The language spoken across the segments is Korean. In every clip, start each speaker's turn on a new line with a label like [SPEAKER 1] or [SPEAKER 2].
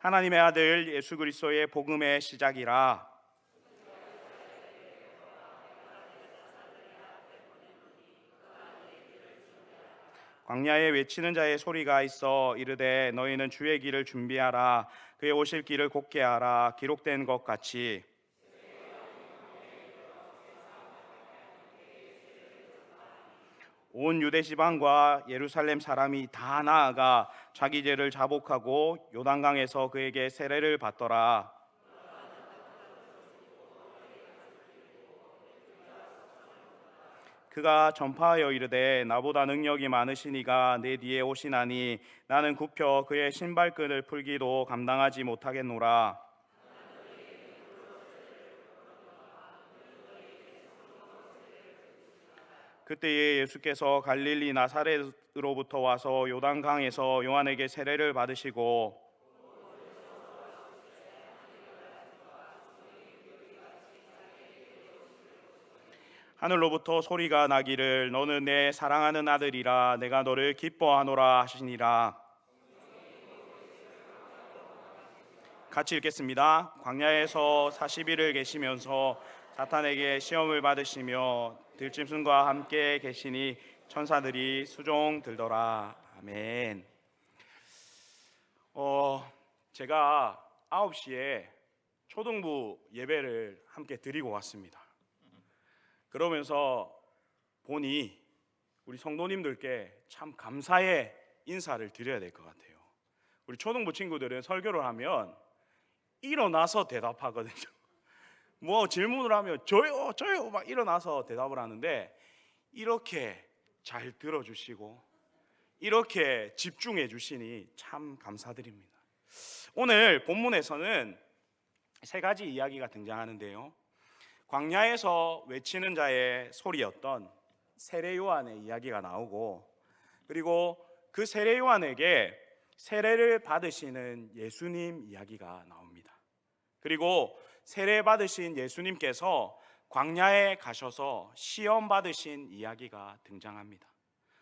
[SPEAKER 1] 하나님의 아들 예수 그리스도의 복음의 시작이라. 광야에 외치는 자의 소리가 있어 이르되 너희는 주의 길을 준비하라, 그의 오실 길을 곧게 하라. 기록된 것 같이 온 유대 지방과 예루살렘 사람이 다 나아가 자기 죄를 자복하고 요단강에서 그에게 세례를 받더라. 그가 전파하여 이르되 나보다 능력이 많으시니가 내 뒤에 오시나니 나는 굽혀 그의 신발끈을 풀기도 감당하지 못하겠노라. 그때에 예수께서 갈릴리 나사렛으로부터 와서 요단강에서 요한에게 세례를 받으시고 하늘로부터 소리가 나기를 너는 내 사랑하는 아들이라 내가 너를 기뻐하노라 하시니라. 같이 읽겠습니다. 광야에서 40일을 계시면서 사탄에게 시험을 받으시며 들짐승과 함께 계시니 천사들이 수종 들더라. 아멘. 제가 9시에 초등부 예배를 함께 드리고 왔습니다. 그러면서 보니 우리 성도님들께 참 감사의 인사를 드려야 될 것 같아요. 우리 초등부 친구들은 설교를 하면 일어나서 대답하거든요. 뭐 질문을 하면 저요 막 일어나서 대답을 하는데 이렇게 잘 들어주시고 이렇게 집중해 주시니 참 감사드립니다. 오늘 본문에서는 세 가지 이야기가 등장하는데요, 광야에서 외치는 자의 소리였던 세례 요한의 이야기가 나오고, 그리고 그 세례 요한에게 세례를 받으시는 예수님 이야기가 나옵니다. 그리고 세례 받으신 예수님께서 광야에 가셔서 시험 받으신 이야기가 등장합니다.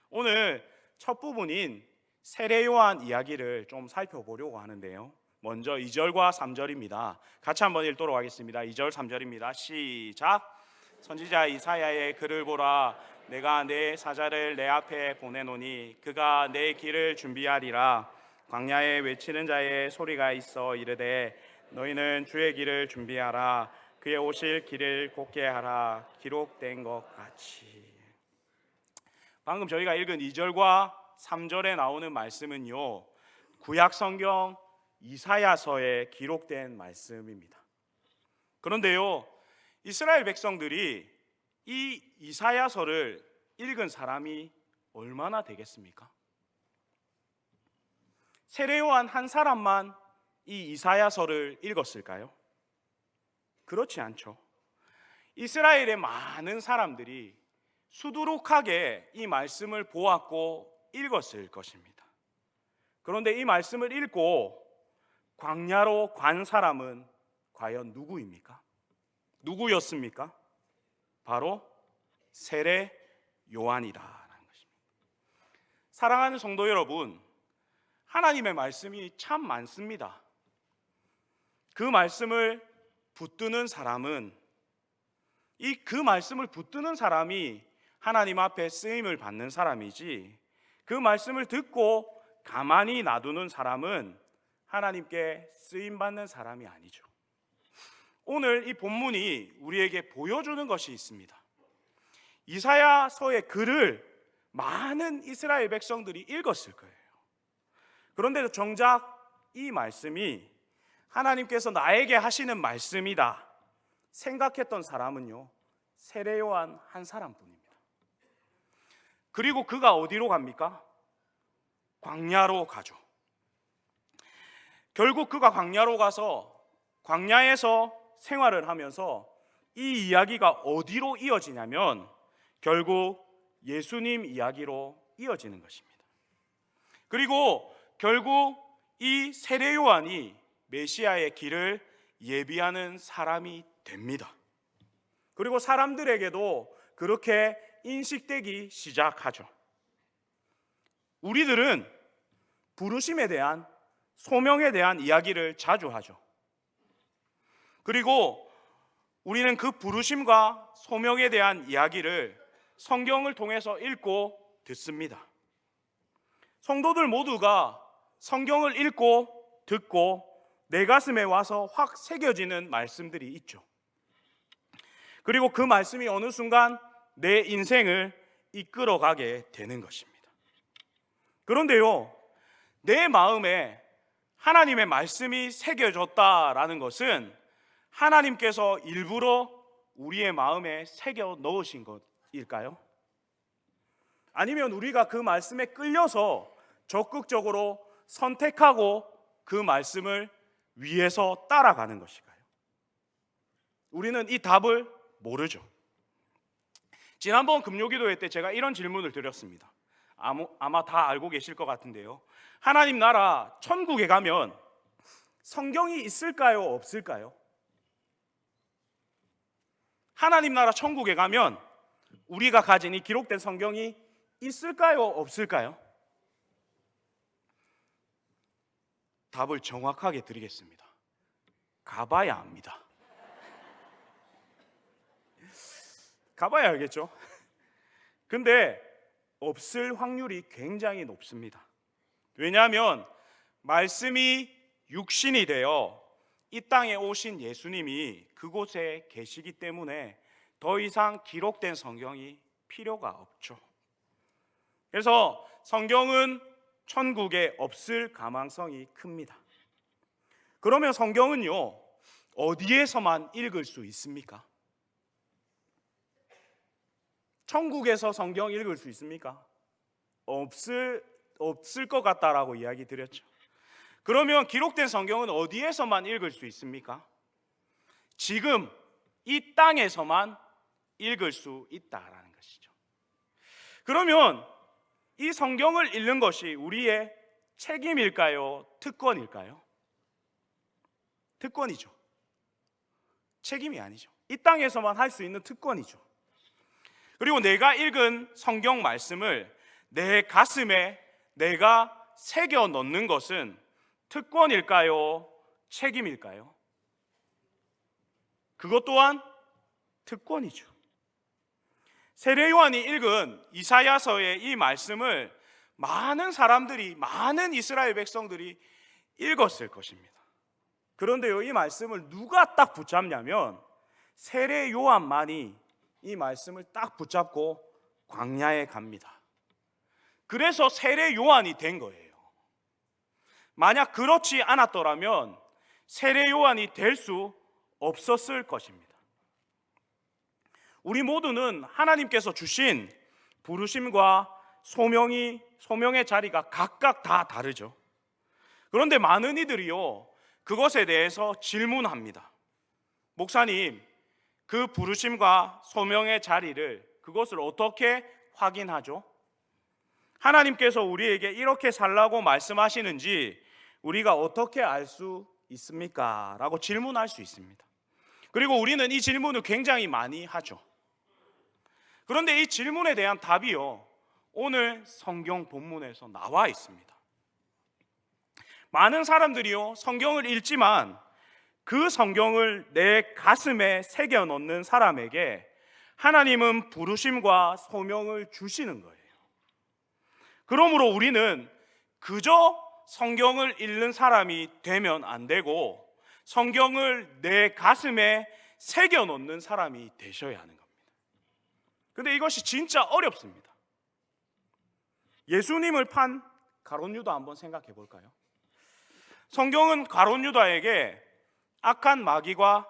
[SPEAKER 1] 오늘 첫 부분인 세례 요한 이야기를 좀 살펴보려고 하는데요, 먼저 2절과 3절입니다. 같이 한번 읽도록 하겠습니다. 2절 3절입니다. 시작. 선지자 이사야의 글을 보라. 내가 내 사자를 내 앞에 보내노니 그가 내 길을 준비하리라. 광야에 외치는 자의 소리가 있어 이르되 너희는 주의 길을 준비하라, 그의 오실 길을 곧게 하라. 기록된 것 같이. 방금 저희가 읽은 2절과 3절에 나오는 말씀은요, 구약 성경 이사야서에 기록된 말씀입니다. 그런데요, 이스라엘 백성들이 이 이사야서를 읽은 사람이 얼마나 되겠습니까? 세례 요한 한 사람만 이 이사야서를 읽었을까요? 그렇지 않죠. 이스라엘의 많은 사람들이 수두룩하게 이 말씀을 보았고 읽었을 것입니다. 그런데 이 말씀을 읽고 광야로 간 사람은 과연 누구입니까? 누구였습니까? 바로 세례 요한이라는 것입니다. 사랑하는 성도 여러분, 하나님의 말씀이 참 많습니다. 그 말씀을 붙드는 사람은, 그 말씀을 붙드는 사람이 하나님 앞에 쓰임을 받는 사람이지, 그 말씀을 듣고 가만히 놔두는 사람은 하나님께 쓰임받는 사람이 아니죠. 오늘 이 본문이 우리에게 보여주는 것이 있습니다. 이사야서의 글을 많은 이스라엘 백성들이 읽었을 거예요. 그런데도 정작 이 말씀이 하나님께서 나에게 하시는 말씀이다 생각했던 사람은요, 세례 요한 한 사람뿐입니다. 그리고 그가 어디로 갑니까? 광야로 가죠. 결국 그가 광야로 가서 광야에서 생활을 하면서 이 이야기가 어디로 이어지냐면 결국 예수님 이야기로 이어지는 것입니다. 그리고 결국 이 세례 요한이 메시아의 길을 예비하는 사람이 됩니다. 그리고 사람들에게도 그렇게 인식되기 시작하죠. 우리들은 부르심에 대한 소명에 대한 이야기를 자주 하죠. 그리고 우리는 그 부르심과 소명에 대한 이야기를 성경을 통해서 읽고 듣습니다. 성도들 모두가 성경을 읽고 듣고 내 가슴에 와서 확 새겨지는 말씀들이 있죠. 그리고 그 말씀이 어느 순간 내 인생을 이끌어가게 되는 것입니다. 그런데요, 내 마음에 하나님의 말씀이 새겨졌다라는 것은 하나님께서 일부러 우리의 마음에 새겨 넣으신 것일까요? 아니면 우리가 그 말씀에 끌려서 적극적으로 선택하고 그 말씀을 위해서 따라가는 것일까요? 우리는 이 답을 모르죠. 지난번 금요기도회 때 제가 이런 질문을 드렸습니다. 아마 다 알고 계실 것 같은데요, 하나님 나라 천국에 가면 성경이 있을까요? 없을까요? 하나님 나라 천국에 가면 우리가 가진 이 기록된 성경이 있을까요? 없을까요? 답을 정확하게 드리겠습니다. 가봐야 합니다. 가봐야 알겠죠? 근데 없을 확률이 굉장히 높습니다. 왜냐하면 말씀이 육신이 되어 이 땅에 오신 예수님이 그곳에 계시기 때문에 더 이상 기록된 성경이 필요가 없죠. 그래서 성경은 천국에 없을 가망성이 큽니다. 그러면 성경은요, 어디에서만 읽을 수 있습니까? 천국에서 성경 읽을 수 있습니까? 없을 것 같다라고 이야기 드렸죠. 그러면 기록된 성경은 어디에서만 읽을 수 있습니까? 지금 이 땅에서만 읽을 수 있다라는 것이죠. 그러면 이 성경을 읽는 것이 우리의 책임일까요? 특권일까요? 특권이죠. 책임이 아니죠. 이 땅에서만 할 수 있는 특권이죠. 그리고 내가 읽은 성경 말씀을 내 가슴에 내가 새겨 넣는 것은 특권일까요? 책임일까요? 그것 또한 특권이죠. 세례 요한이 읽은 이사야서의 이 말씀을 많은 사람들이, 많은 이스라엘 백성들이 읽었을 것입니다. 그런데요, 이 말씀을 누가 딱 붙잡냐면 세례 요한만이 이 말씀을 딱 붙잡고 광야에 갑니다. 그래서 세례 요한이 된 거예요. 만약 그렇지 않았더라면 세례 요한이 될 수 없었을 것입니다. 우리 모두는 하나님께서 주신 부르심과 소명의 자리가 각각 다 다르죠. 그런데 많은 이들이요, 그것에 대해서 질문합니다. 목사님, 그 부르심과 소명의 자리를, 그것을 어떻게 확인하죠? 하나님께서 우리에게 이렇게 살라고 말씀하시는지 우리가 어떻게 알 수 있습니까? 라고 질문할 수 있습니다. 그리고 우리는 이 질문을 굉장히 많이 하죠. 그런데 이 질문에 대한 답이요, 오늘 성경 본문에서 나와 있습니다. 많은 사람들이요, 성경을 읽지만 그 성경을 내 가슴에 새겨 넣는 사람에게 하나님은 부르심과 소명을 주시는 거예요. 그러므로 우리는 그저 성경을 읽는 사람이 되면 안 되고 성경을 내 가슴에 새겨 넣는 사람이 되셔야 하는 겁니다. 근데 이것이 진짜 어렵습니다. 예수님을 판 가룟 유다 한번 생각해 볼까요? 성경은 가룟 유다에게 악한 마귀가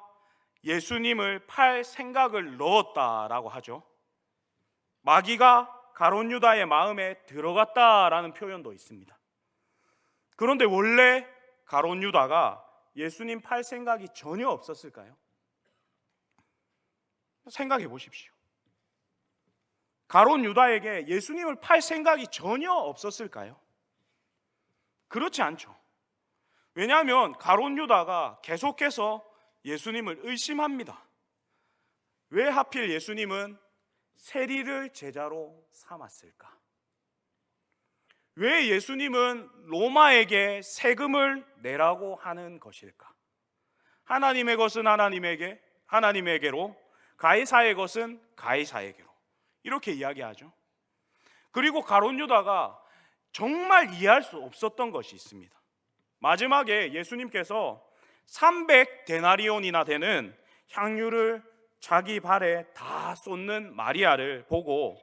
[SPEAKER 1] 예수님을 팔 생각을 넣었다라고 하죠. 마귀가 가룟 유다의 마음에 들어갔다라는 표현도 있습니다. 그런데 원래 가룟 유다가 예수님 팔 생각이 전혀 없었을까요? 생각해 보십시오. 가룟 유다에게 예수님을 팔 생각이 전혀 없었을까요? 그렇지 않죠. 왜냐하면 가룟 유다가 계속해서 예수님을 의심합니다. 왜 하필 예수님은 세리를 제자로 삼았을까? 왜 예수님은 로마에게 세금을 내라고 하는 것일까? 하나님의 것은 하나님에게로, 가이사의 것은 가이사에게로, 이렇게 이야기하죠. 그리고 가룟 유다가 정말 이해할 수 없었던 것이 있습니다. 마지막에 예수님께서 300데나리온이나 되는 향유를 자기 발에 다 쏟는 마리아를 보고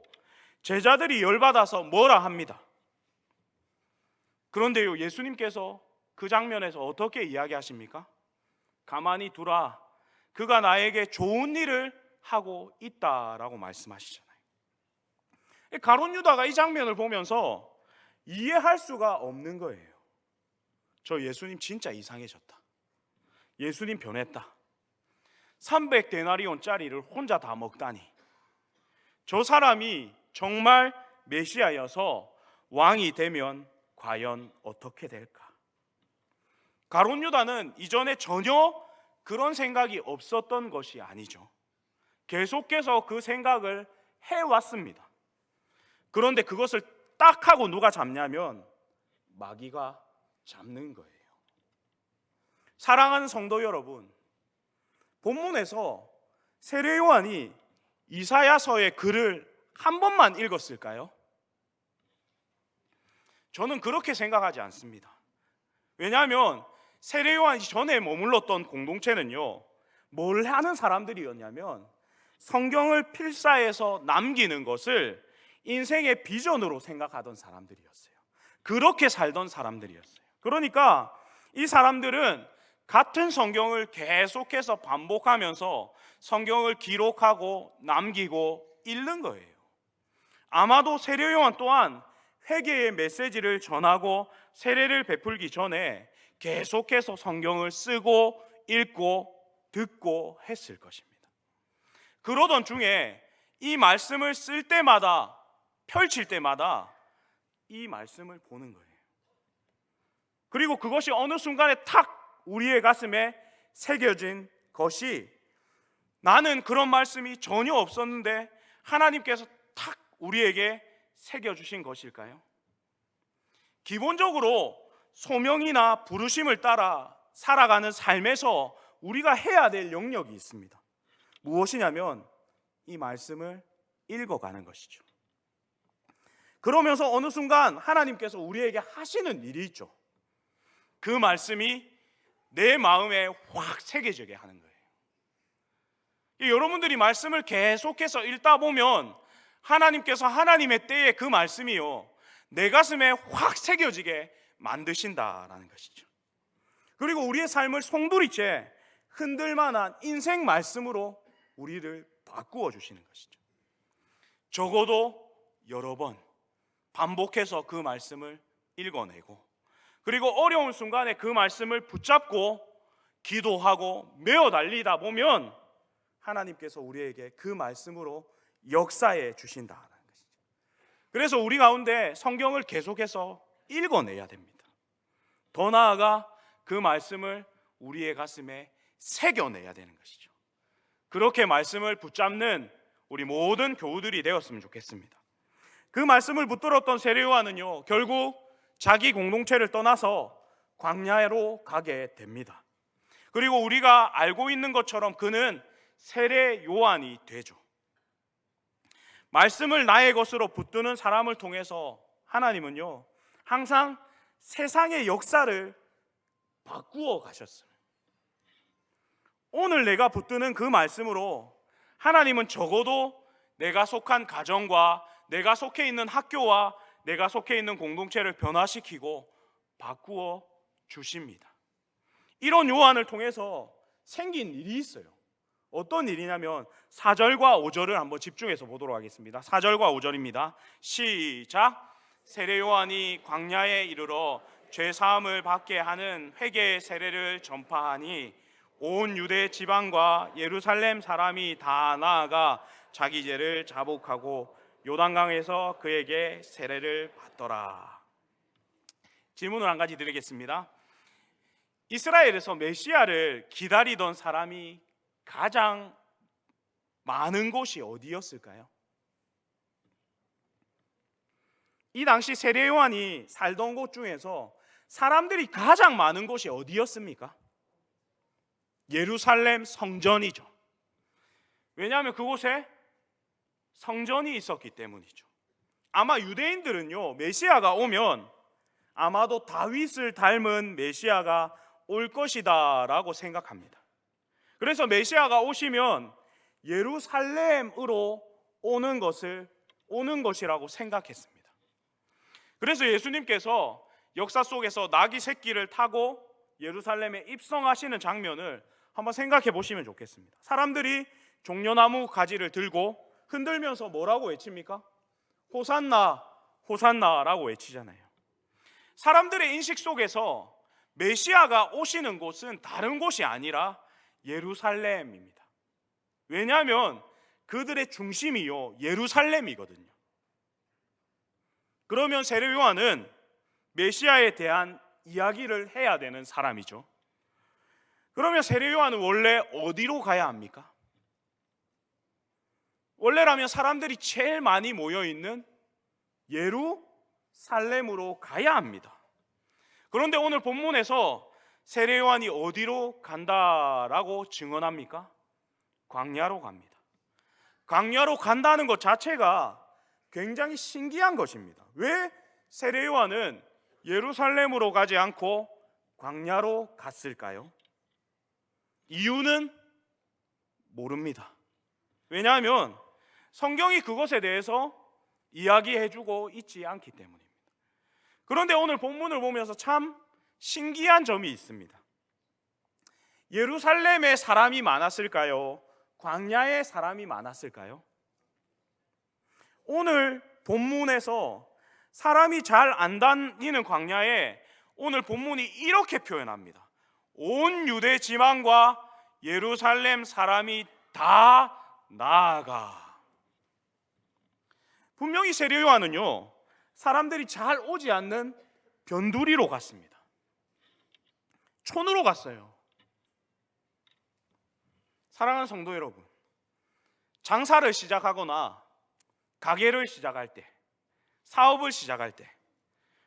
[SPEAKER 1] 제자들이 열받아서 뭐라 합니다. 그런데요, 예수님께서 그 장면에서 어떻게 이야기하십니까? 가만히 두라, 그가 나에게 좋은 일을 하고 있다라고 말씀하시잖아요. 가룟 유다가 이 장면을 보면서 이해할 수가 없는 거예요. 저 예수님 진짜 이상해졌다, 예수님 변했다, 300데나리온짜리를 혼자 다 먹다니, 저 사람이 정말 메시아여서 왕이 되면 과연 어떻게 될까? 가룟 유다는 이전에 전혀 그런 생각이 없었던 것이 아니죠. 계속해서 그 생각을 해왔습니다. 그런데 그것을 딱 하고 누가 잡냐면 마귀가 잡는 거예요. 사랑하는 성도 여러분, 본문에서 세례 요한이 이사야서의 글을 한 번만 읽었을까요? 저는 그렇게 생각하지 않습니다. 왜냐하면 세례 요한이 전에 머물렀던 공동체는요, 뭘 하는 사람들이었냐면 성경을 필사해서 남기는 것을 인생의 비전으로 생각하던 사람들이었어요. 그렇게 살던 사람들이었어요. 그러니까 이 사람들은 같은 성경을 계속해서 반복하면서 성경을 기록하고 남기고 읽는 거예요. 아마도 세례 요한 또한 회개의 메시지를 전하고 세례를 베풀기 전에 계속해서 성경을 쓰고 읽고 듣고 했을 것입니다. 그러던 중에 이 말씀을 쓸 때마다, 펼칠 때마다 이 말씀을 보는 거예요. 그리고 그것이 어느 순간에 탁 우리의 가슴에 새겨진 것이, 나는 그런 말씀이 전혀 없었는데 하나님께서 탁 우리에게 새겨주신 것일까요? 기본적으로 소명이나 부르심을 따라 살아가는 삶에서 우리가 해야 될 영역이 있습니다. 무엇이냐면 이 말씀을 읽어가는 것이죠. 그러면서 어느 순간 하나님께서 우리에게 하시는 일이 있죠. 그 말씀이 내 마음에 확 새겨지게 하는 거예요. 여러분들이 말씀을 계속해서 읽다 보면 하나님께서 하나님의 때에 그 말씀이요, 내 가슴에 확 새겨지게 만드신다라는 것이죠. 그리고 우리의 삶을 송두리째 흔들만한 인생 말씀으로 우리를 바꾸어 주시는 것이죠. 적어도 여러 번 반복해서 그 말씀을 읽어내고, 그리고 어려운 순간에 그 말씀을 붙잡고 기도하고 메어 달리다 보면 하나님께서 우리에게 그 말씀으로 역사해 주신다는 것이죠. 그래서 우리 가운데 성경을 계속해서 읽어내야 됩니다. 더 나아가 그 말씀을 우리의 가슴에 새겨내야 되는 것이죠. 그렇게 말씀을 붙잡는 우리 모든 교우들이 되었으면 좋겠습니다. 그 말씀을 붙들었던 세례 요한은요, 결국 자기 공동체를 떠나서 광야로 가게 됩니다. 그리고 우리가 알고 있는 것처럼 그는 세례 요한이 되죠. 말씀을 나의 것으로 붙드는 사람을 통해서 하나님은요, 항상 세상의 역사를 바꾸어 가셨어요. 오늘 내가 붙드는 그 말씀으로 하나님은 적어도 내가 속한 가정과 내가 속해 있는 학교와 내가 속해 있는 공동체를 변화시키고 바꾸어 주십니다. 이런 요한을 통해서 생긴 일이 있어요. 어떤 일이냐면 4절과 5절을 한번 집중해서 보도록 하겠습니다. 4절과 5절입니다. 시작. 세례 요한이 광야에 이르러 죄 사함을 받게 하는 회개의 세례를 전파하니 온 유대 지방과 예루살렘 사람이 다 나아가 자기 죄를 자복하고 요단강에서 그에게 세례를 받더라. 질문을 한 가지 드리겠습니다. 이스라엘에서 메시아를 기다리던 사람이 가장 많은 곳이 어디였을까요? 이 당시 세례 요한이 살던 곳 중에서 사람들이 가장 많은 곳이 어디였습니까? 예루살렘 성전이죠. 왜냐하면 그곳에 성전이 있었기 때문이죠. 아마 유대인들은요, 메시아가 오면 아마도 다윗을 닮은 메시아가 올 것이다 라고 생각합니다. 그래서 메시아가 오시면 예루살렘으로 오는 것이라고 생각했습니다. 그래서 예수님께서 역사 속에서 나귀 새끼를 타고 예루살렘에 입성하시는 장면을 한번 생각해 보시면 좋겠습니다. 사람들이 종려나무 가지를 들고 흔들면서 뭐라고 외칩니까? 호산나, 호산나라고 외치잖아요. 사람들의 인식 속에서 메시아가 오시는 곳은 다른 곳이 아니라 예루살렘입니다. 왜냐하면 그들의 중심이요, 예루살렘이거든요. 그러면 세례 요한은 메시아에 대한 이야기를 해야 되는 사람이죠. 그러면 세례 요한은 원래 어디로 가야 합니까? 원래라면 사람들이 제일 많이 모여있는 예루살렘으로 가야 합니다. 그런데 오늘 본문에서 세례 요한이 어디로 간다라고 증언합니까? 광야로 갑니다. 광야로 간다는 것 자체가 굉장히 신기한 것입니다. 왜 세례 요한은 예루살렘으로 가지 않고 광야로 갔을까요? 이유는 모릅니다. 왜냐하면 성경이 그것에 대해서 이야기해주고 있지 않기 때문입니다. 그런데 오늘 본문을 보면서 참 신기한 점이 있습니다. 예루살렘에 사람이 많았을까요? 광야에 사람이 많았을까요? 오늘 본문에서 사람이 잘 안 다니는 광야에 오늘 본문이 이렇게 표현합니다. 온 유대 지방과 예루살렘 사람이 다 나아가. 분명히 세례 요한은요, 사람들이 잘 오지 않는 변두리로 갔습니다. 촌으로 갔어요. 사랑하는 성도 여러분, 장사를 시작하거나 가게를 시작할 때, 사업을 시작할 때,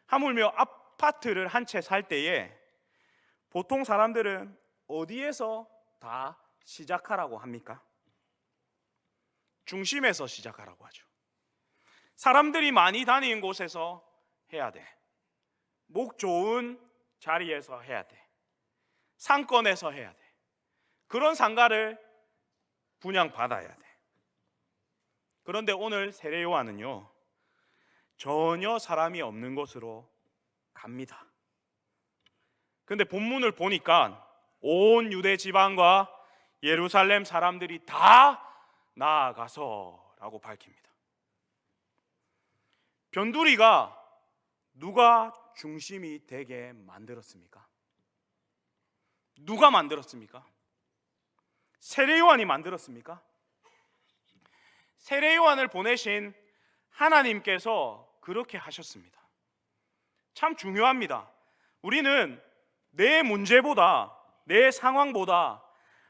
[SPEAKER 1] 하물며 아파트를 한 채 살 때에 보통 사람들은 어디에서 다 시작하라고 합니까? 중심에서 시작하라고 하죠. 사람들이 많이 다니는 곳에서 해야 돼. 목 좋은 자리에서 해야 돼. 상권에서 해야 돼. 그런 상가를 분양받아야 돼. 그런데 오늘 세례 요한은요, 전혀 사람이 없는 곳으로 갑니다. 근데 본문을 보니까 온 유대 지방과 예루살렘 사람들이 다 나아가서라고 밝힙니다. 변두리가 누가 중심이 되게 만들었습니까? 누가 만들었습니까? 세례 요한이 만들었습니까? 세례 요한을 보내신 하나님께서 그렇게 하셨습니다. 참 중요합니다. 우리는 내 문제보다, 내 상황보다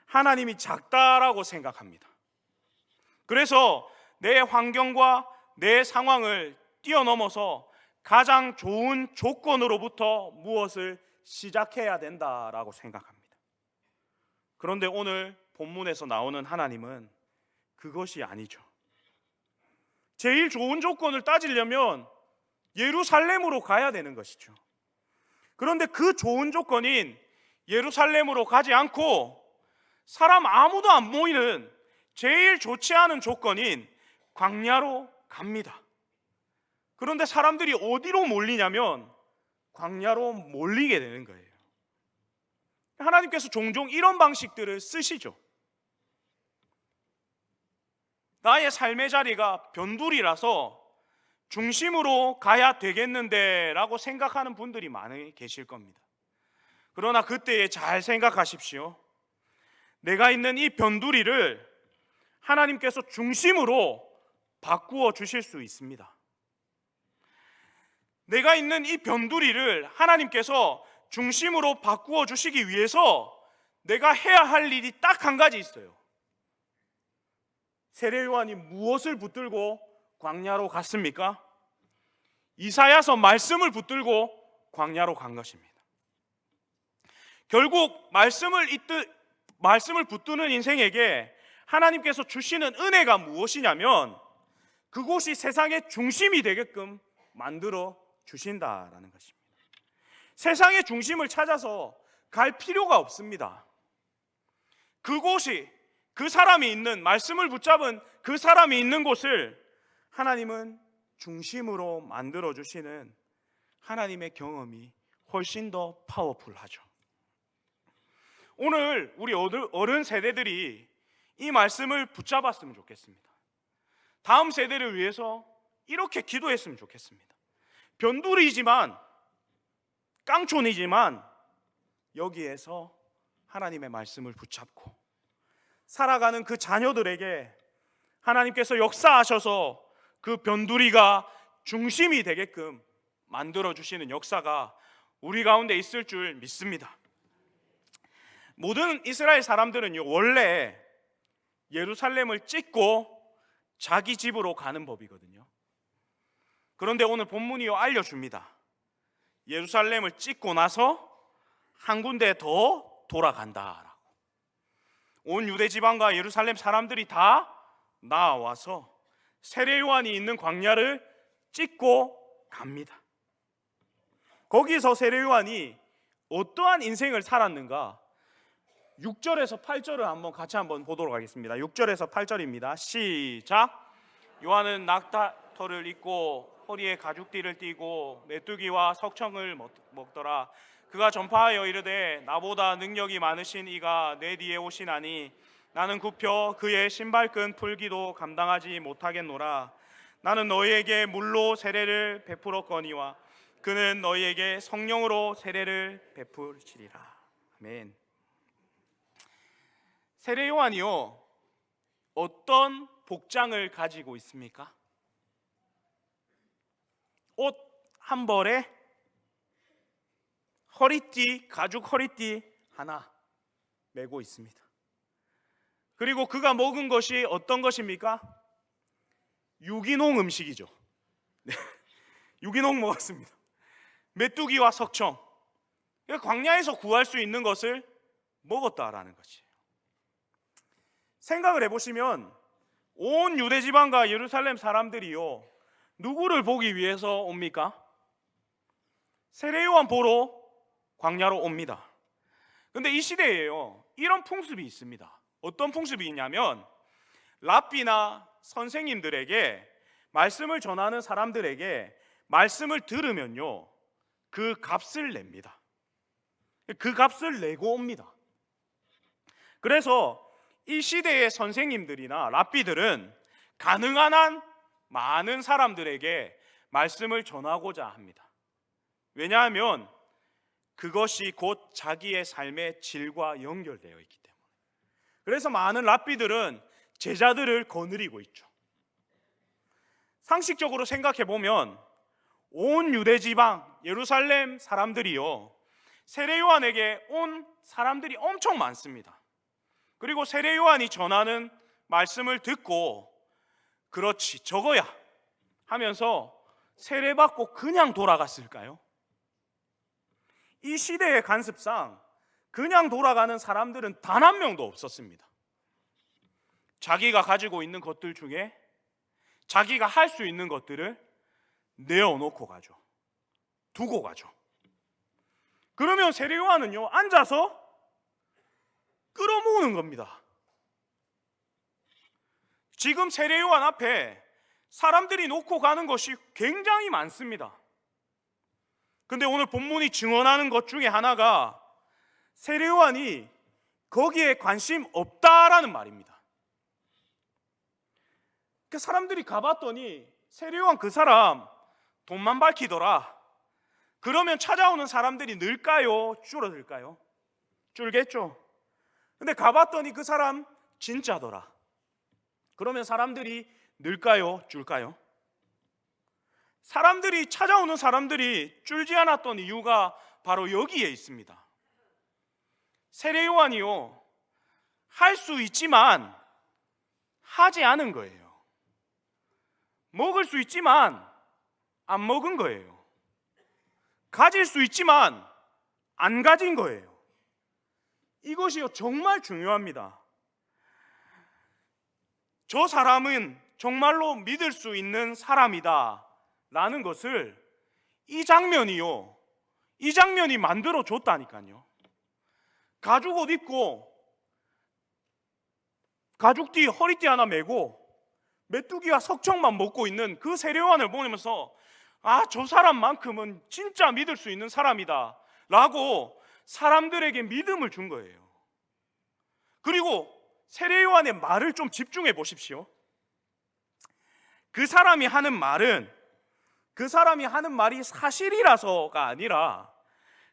[SPEAKER 1] 하나님이 작다라고 생각합니다. 그래서 내 환경과 내 상황을 뛰어넘어서 가장 좋은 조건으로부터 무엇을 시작해야 된다라고 생각합니다. 그런데 오늘 본문에서 나오는 하나님은 그것이 아니죠. 제일 좋은 조건을 따지려면 예루살렘으로 가야 되는 것이죠. 그런데 그 좋은 조건인 예루살렘으로 가지 않고 사람 아무도 안 모이는 제일 좋지 않은 조건인 광야로 갑니다. 그런데 사람들이 어디로 몰리냐면 광야로 몰리게 되는 거예요. 하나님께서 종종 이런 방식들을 쓰시죠. 나의 삶의 자리가 변두리라서 중심으로 가야 되겠는데 라고 생각하는 분들이 많이 계실 겁니다. 그러나 그때에 잘 생각하십시오. 내가 있는 이 변두리를 하나님께서 중심으로 바꾸어 주실 수 있습니다. 내가 있는 이 변두리를 하나님께서 중심으로 바꾸어 주시기 위해서 내가 해야 할 일이 딱 한 가지 있어요. 세례 요한이 무엇을 붙들고 광야로 갔습니까? 이사야서 말씀을 붙들고 광야로 간 것입니다. 결국 말씀을 붙드는 인생에게 하나님께서 주시는 은혜가 무엇이냐면 그곳이 세상의 중심이 되게끔 만들어 주신다라는 것입니다. 세상의 중심을 찾아서 갈 필요가 없습니다. 그곳이 그 사람이 있는, 말씀을 붙잡은 그 사람이 있는 곳을 하나님은 중심으로 만들어 주시는 하나님의 경험이 훨씬 더 파워풀하죠. 오늘 우리 어른 세대들이 이 말씀을 붙잡았으면 좋겠습니다. 다음 세대를 위해서 이렇게 기도했으면 좋겠습니다. 변두리지만, 깡촌이지만 여기에서 하나님의 말씀을 붙잡고 살아가는 그 자녀들에게 하나님께서 역사하셔서 그 변두리가 중심이 되게끔 만들어주시는 역사가 우리 가운데 있을 줄 믿습니다. 모든 이스라엘 사람들은요, 원래 예루살렘을 찍고 자기 집으로 가는 법이거든요. 그런데 오늘 본문이요 알려줍니다. 예루살렘을 찍고 나서 한 군데 더 돌아간다라고. 온 유대 지방과 예루살렘 사람들이 다 나와서 세례 요한이 있는 광야를 찍고 갑니다. 거기서 세례 요한이 어떠한 인생을 살았는가? 6절에서 8절을 같이 보도록 하겠습니다. 6절에서 8절입니다. 시작. 요한은 낙타털을 입고 허리에 가죽띠를 띠고 메뚜기와 석청을 먹더라. 그가 전파하여 이르되 나보다 능력이 많으신 이가 내 뒤에 오시나니 나는 굽혀 그의 신발끈 풀기도 감당하지 못하겠노라. 나는 너희에게 물로 세례를 베풀었거니와 그는 너희에게 성령으로 세례를 베풀시리라. 아멘. 세례 요한이요 어떤 복장을 가지고 있습니까? 옷 한 벌에 허리띠, 가죽 허리띠 하나 메고 있습니다. 그리고 그가 먹은 것이 어떤 것입니까? 유기농 음식이죠. 네. 유기농 먹었습니다. 메뚜기와 석청, 광야에서 구할 수 있는 것을 먹었다라는 것이에요. 생각을 해보시면 온 유대지방과 예루살렘 사람들이요 누구를 보기 위해서 옵니까? 세례 요한 보러 광야로 옵니다. 근데 이 시대에요 이런 풍습이 있습니다. 어떤 풍습이 있냐면 랍비나 선생님들에게 말씀을 전하는 사람들에게 말씀을 들으면요 그 값을 냅니다. 그 값을 내고 옵니다. 그래서 이 시대의 선생님들이나 랍비들은 가능한 한 많은 사람들에게 말씀을 전하고자 합니다. 왜냐하면 그것이 곧 자기의 삶의 질과 연결되어 있기 때문에. 그래서 많은 랍비들은 제자들을 거느리고 있죠. 상식적으로 생각해 보면 온 유대지방 예루살렘 사람들이요 세례 요한에게 온 사람들이 엄청 많습니다. 그리고 세례 요한이 전하는 말씀을 듣고 그렇지 저거야 하면서 세례받고 그냥 돌아갔을까요? 이 시대의 관습상 그냥 돌아가는 사람들은 단 한 명도 없었습니다. 자기가 가지고 있는 것들 중에 자기가 할 수 있는 것들을 내어놓고 가죠. 두고 가죠. 그러면 세례 요한은요 앉아서 끌어모으는 겁니다. 지금 세례 요한 앞에 사람들이 놓고 가는 것이 굉장히 많습니다. 근데 오늘 본문이 증언하는 것 중에 하나가 세례 요한이 거기에 관심 없다라는 말입니다. 그 사람들이 가봤더니 세례 요한 그 사람 돈만 밝히더라. 그러면 찾아오는 사람들이 늘까요? 줄어들까요? 줄겠죠. 근데 가봤더니 그 사람 진짜더라. 그러면 사람들이 늘까요? 줄까요? 찾아오는 사람들이 줄지 않았던 이유가 바로 여기에 있습니다. 세례 요한이요 할 수 있지만 하지 않은 거예요. 먹을 수 있지만 안 먹은 거예요. 가질 수 있지만 안 가진 거예요. 이것이요 정말 중요합니다. 저 사람은 정말로 믿을 수 있는 사람이다 라는 것을 이 장면이 만들어 줬다니까요. 가죽 옷 입고 가죽띠 허리띠 하나 메고 메뚜기와 석청만 먹고 있는 그 세례요한을 보면서 아, 저 사람만큼은 진짜 믿을 수 있는 사람이다 라고 사람들에게 믿음을 준 거예요. 그리고 세례요한의 말을 좀 집중해 보십시오. 그 사람이 하는 말이 사실이라서가 아니라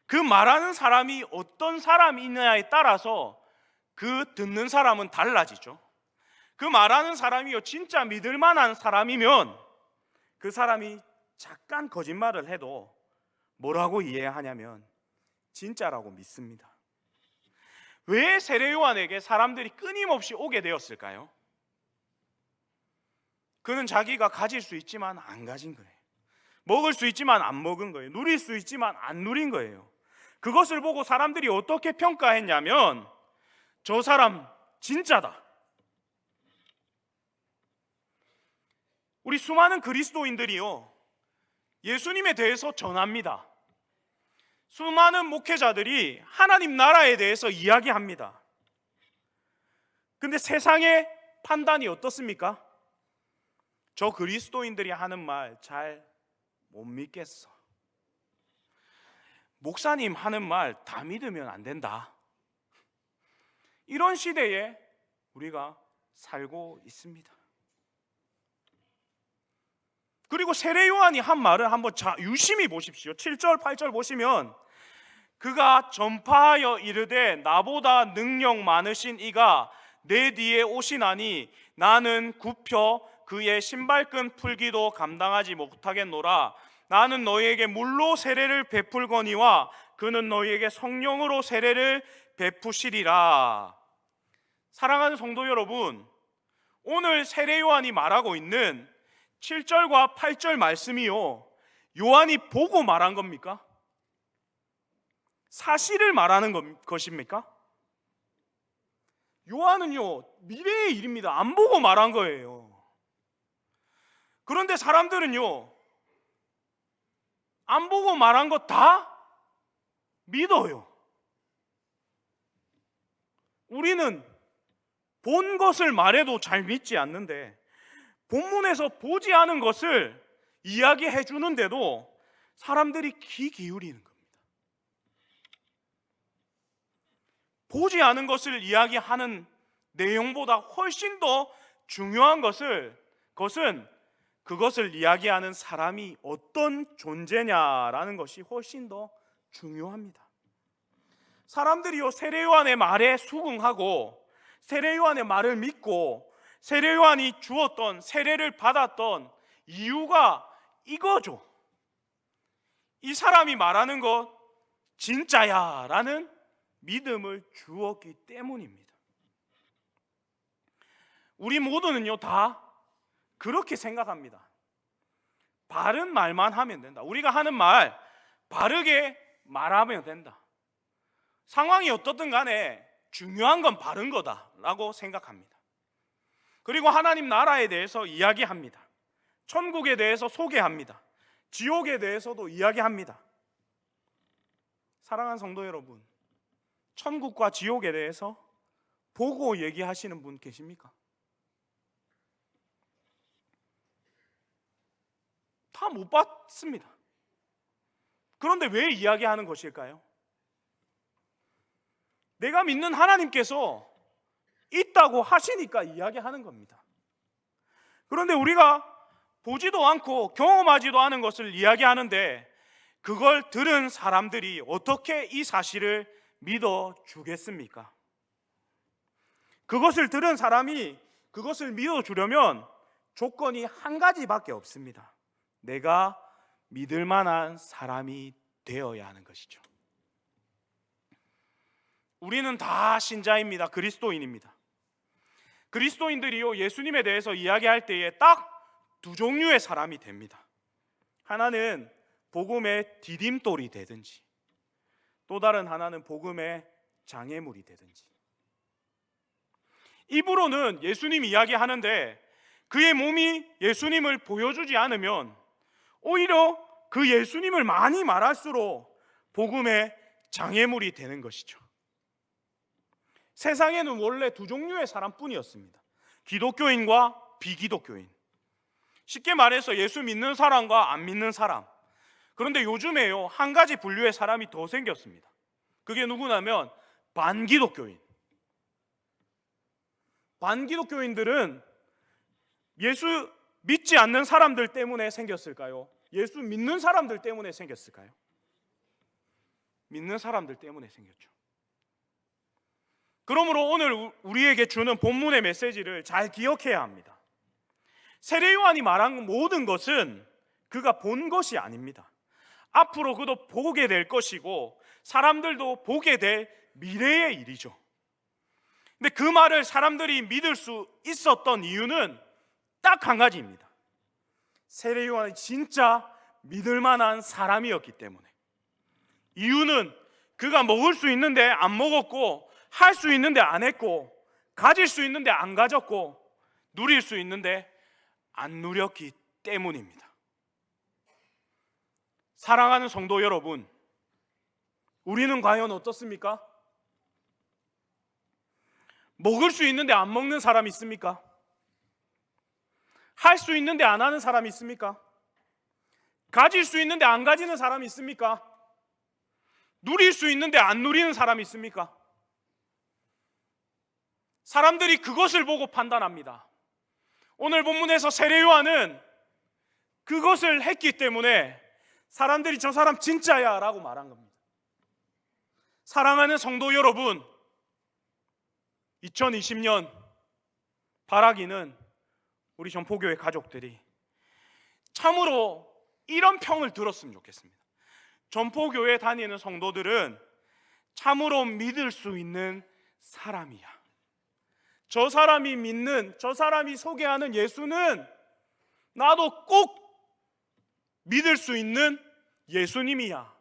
[SPEAKER 1] 그 말하는 사람이 어떤 사람이냐에 따라서 그 듣는 사람은 달라지죠. 그 말하는 사람이요 진짜 믿을 만한 사람이면 그 사람이 잠깐 거짓말을 해도 뭐라고 이해하냐면 진짜라고 믿습니다. 왜 세례요한에게 사람들이 끊임없이 오게 되었을까요? 그는 자기가 가질 수 있지만 안 가진 거예요. 먹을 수 있지만 안 먹은 거예요. 누릴 수 있지만 안 누린 거예요. 그것을 보고 사람들이 어떻게 평가했냐면 저 사람 진짜다. 우리 수많은 그리스도인들이요 예수님에 대해서 전합니다. 수많은 목회자들이 하나님 나라에 대해서 이야기합니다. 근데 세상의 판단이 어떻습니까? 저 그리스도인들이 하는 말 잘 못 믿겠어. 목사님 하는 말 다 믿으면 안 된다. 이런 시대에 우리가 살고 있습니다. 그리고 세례요한이 한 말을 한번 유심히 보십시오. 7절 8절 보시면 그가 전파하여 이르되 나보다 능력 많으신 이가 내 뒤에 오시나니 나는 굽혀 그의 신발끈 풀기도 감당하지 못하겠노라. 나는 너희에게 물로 세례를 베풀거니와 그는 너희에게 성령으로 세례를 베푸시리라. 사랑하는 성도 여러분, 오늘 세례요한이 말하고 있는 7절과 8절 말씀이요 요한이 보고 말한 겁니까? 사실을 말하는 것입니까? 요한은요 미래의 일입니다. 안 보고 말한 거예요. 그런데 사람들은요 안 보고 말한 거 다 믿어요. 우리는 본 것을 말해도 잘 믿지 않는데 본문에서 보지 않은 것을 이야기해 주는데도 사람들이 귀 기울이는 겁니다. 보지 않은 것을 이야기하는 내용보다 훨씬 더 중요한 것은 그것을 이야기하는 사람이 어떤 존재냐라는 것이 훨씬 더 중요합니다. 사람들이요 세례요한의 말에 수긍하고 세례요한의 말을 믿고 세례요한이 주었던 세례를 받았던 이유가 이거죠. 이 사람이 말하는 것 진짜야 라는 믿음을 주었기 때문입니다. 우리 모두는요 다 그렇게 생각합니다. 바른 말만 하면 된다. 우리가 하는 말 바르게 말하면 된다. 상황이 어떻든 간에 중요한 건 바른 거다라고 생각합니다. 그리고 하나님 나라에 대해서 이야기합니다. 천국에 대해서 소개합니다. 지옥에 대해서도 이야기합니다. 사랑하는 성도 여러분, 천국과 지옥에 대해서 보고 얘기하시는 분 계십니까? 다 못 봤습니다. 그런데 왜 이야기하는 것일까요? 내가 믿는 하나님께서 있다고 하시니까 이야기하는 겁니다. 그런데 우리가 보지도 않고 경험하지도 않은 것을 이야기하는데 그걸 들은 사람들이 어떻게 이 사실을 믿어주겠습니까? 그것을 들은 사람이 그것을 믿어주려면 조건이 한 가지밖에 없습니다. 내가 믿을 만한 사람이 되어야 하는 것이죠. 우리는 다 신자입니다. 그리스도인입니다. 그리스도인들이요 예수님에 대해서 이야기할 때에 딱 두 종류의 사람이 됩니다. 하나는 복음의 디딤돌이 되든지, 또 다른 하나는 복음의 장애물이 되든지. 입으로는 예수님 이야기하는데 그의 몸이 예수님을 보여주지 않으면 오히려 그 예수님을 많이 말할수록 복음의 장애물이 되는 것이죠. 세상에는 원래 두 종류의 사람뿐이었습니다. 기독교인과 비기독교인. 쉽게 말해서 예수 믿는 사람과 안 믿는 사람. 그런데 요즘에요, 한 가지 분류의 사람이 더 생겼습니다. 그게 누구냐면 반기독교인. 반기독교인들은 예수 믿지 않는 사람들 때문에 생겼을까요? 예수 믿는 사람들 때문에 생겼을까요? 믿는 사람들 때문에 생겼죠. 그러므로 오늘 우리에게 주는 본문의 메시지를 잘 기억해야 합니다. 세례 요한이 말한 모든 것은 그가 본 것이 아닙니다. 앞으로 그도 보게 될 것이고 사람들도 보게 될 미래의 일이죠. 근데 그 말을 사람들이 믿을 수 있었던 이유는 딱 한 가지입니다. 세례 요한이 진짜 믿을 만한 사람이었기 때문에. 이유는 그가 먹을 수 있는데 안 먹었고, 할 수 있는데 안 했고, 가질 수 있는데 안 가졌고, 누릴 수 있는데 안 누렸기 때문입니다. 사랑하는 성도 여러분, 우리는 과연 어떻습니까? 먹을 수 있는데 안 먹는 사람 있습니까? 할 수 있는데 안 하는 사람 있습니까? 가질 수 있는데 안 가지는 사람 있습니까? 누릴 수 있는데 안 누리는 사람 있습니까? 사람들이 그것을 보고 판단합니다. 오늘 본문에서 세례 요한은 그것을 했기 때문에 사람들이 저 사람 진짜야 라고 말한 겁니다. 사랑하는 성도 여러분, 2020년 바라기는 우리 전포교회 가족들이 참으로 이런 평을 들었으면 좋겠습니다. 전포교회 다니는 성도들은 참으로 믿을 수 있는 사람이야. 저 사람이 믿는, 저 사람이 소개하는 예수는 나도 꼭 믿을 수 있는 예수님이야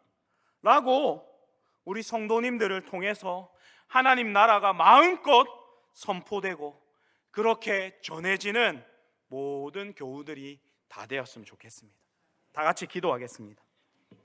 [SPEAKER 1] 라고 우리 성도님들을 통해서 하나님 나라가 마음껏 선포되고 그렇게 전해지는 모든 교우들이 다 되었으면 좋겠습니다. 다 같이 기도하겠습니다.